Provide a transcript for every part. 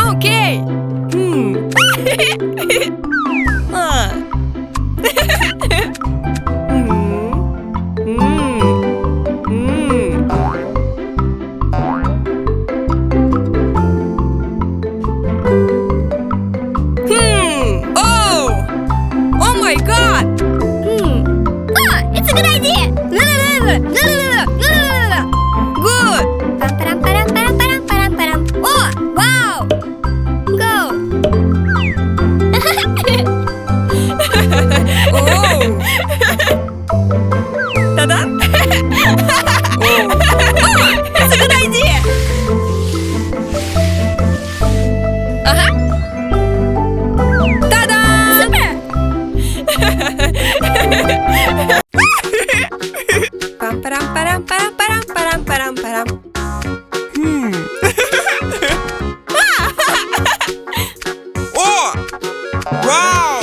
Okay. Oh my God. It's a good idea. Good. Oh, wow. Go. Oh. Ta-da. It's a good idea. Ta-da. Super. Pam param param param param param param param. Oh! Wow!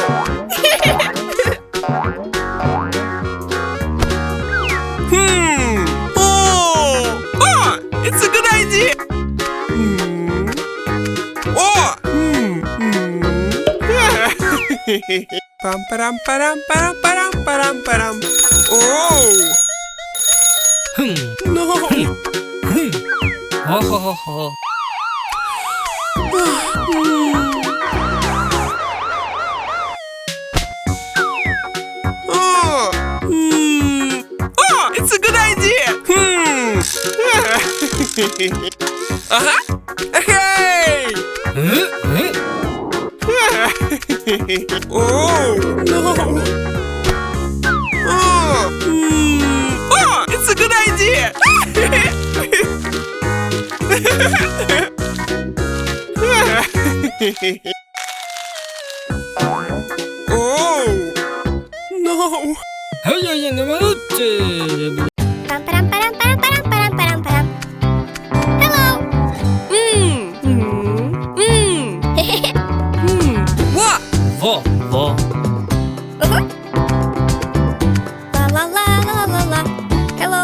Oh! It's a good idea! Oh! Pam param param param param param param. Oh! No! Ho ho ho ho. Oh, it's a good idea. Hey! Oh no! Oh, it's a good idea. Oh no! Hello. What? Vo, vo. La la la la la la. Hello.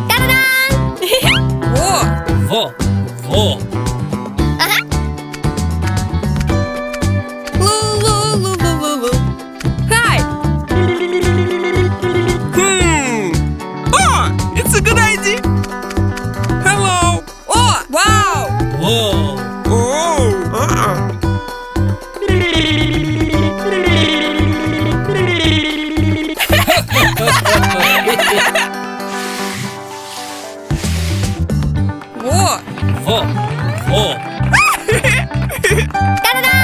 Ta-da! What? Vo, vo. Hi. Oh, it's a good idea. Hello. Oh, wow. Whoa. Oh. What? Vo, vo. Ta-da!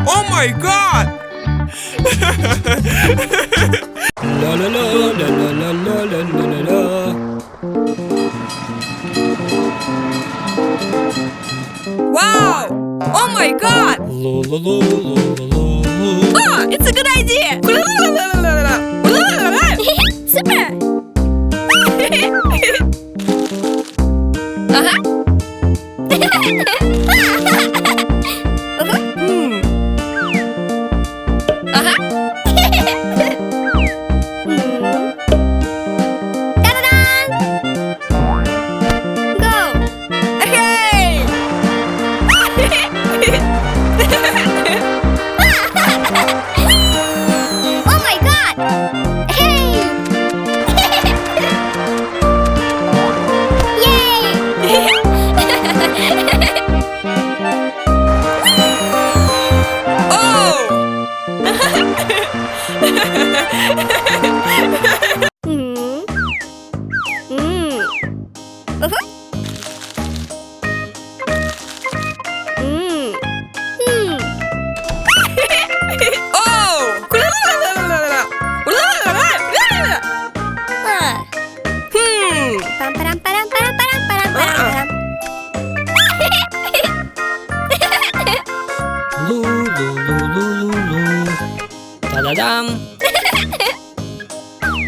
Oh my God. La la la la la la la la la la. Wow. Oh my God. La la la la la la. Oh, it's a good idea. Super. Ta-da-dam.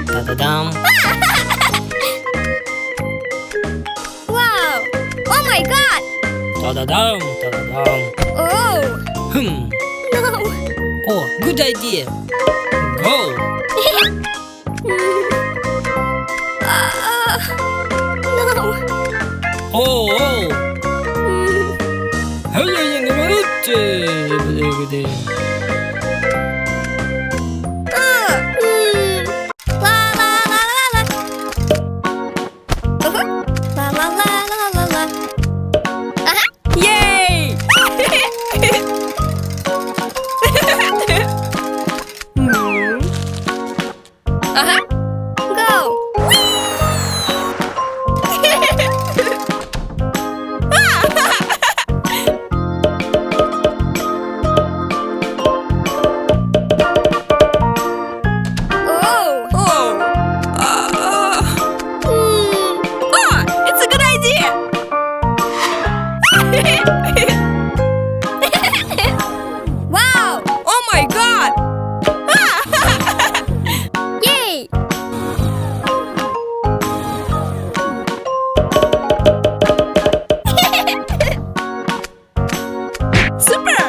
Ta-da-dam. Wow! Oh my God! Ta-da-dam. Ta-da-dam. Oh! No! Oh, good idea. Go. No. Oh. Hello, La la la la la. La la la la la la. Yay! Go. Oh! It's a good idea! Wow. Oh my god! Yay. Super!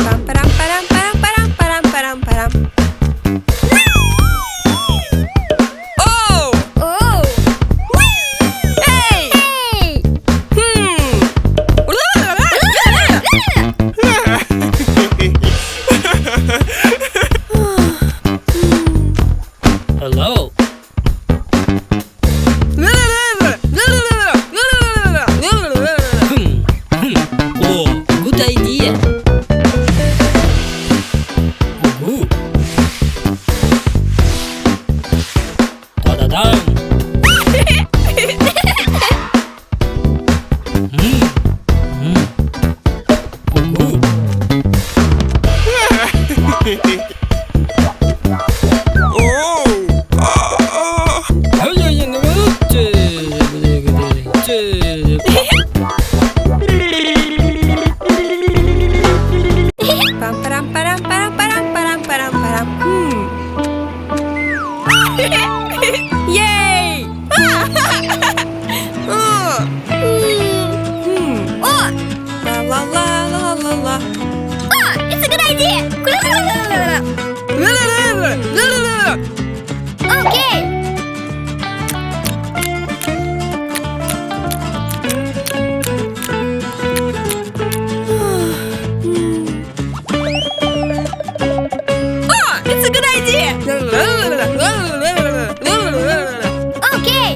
Pam param param param param param param param. Oh! Oh. Hey! Hey. Hello. Oh, good idea. Ooh. Da-da-dam. Ooh. Pam param param param param param param param. Yay! Oh. La la la la la la. Oh, it's a good idea. Okay. It's a good idea! Okay.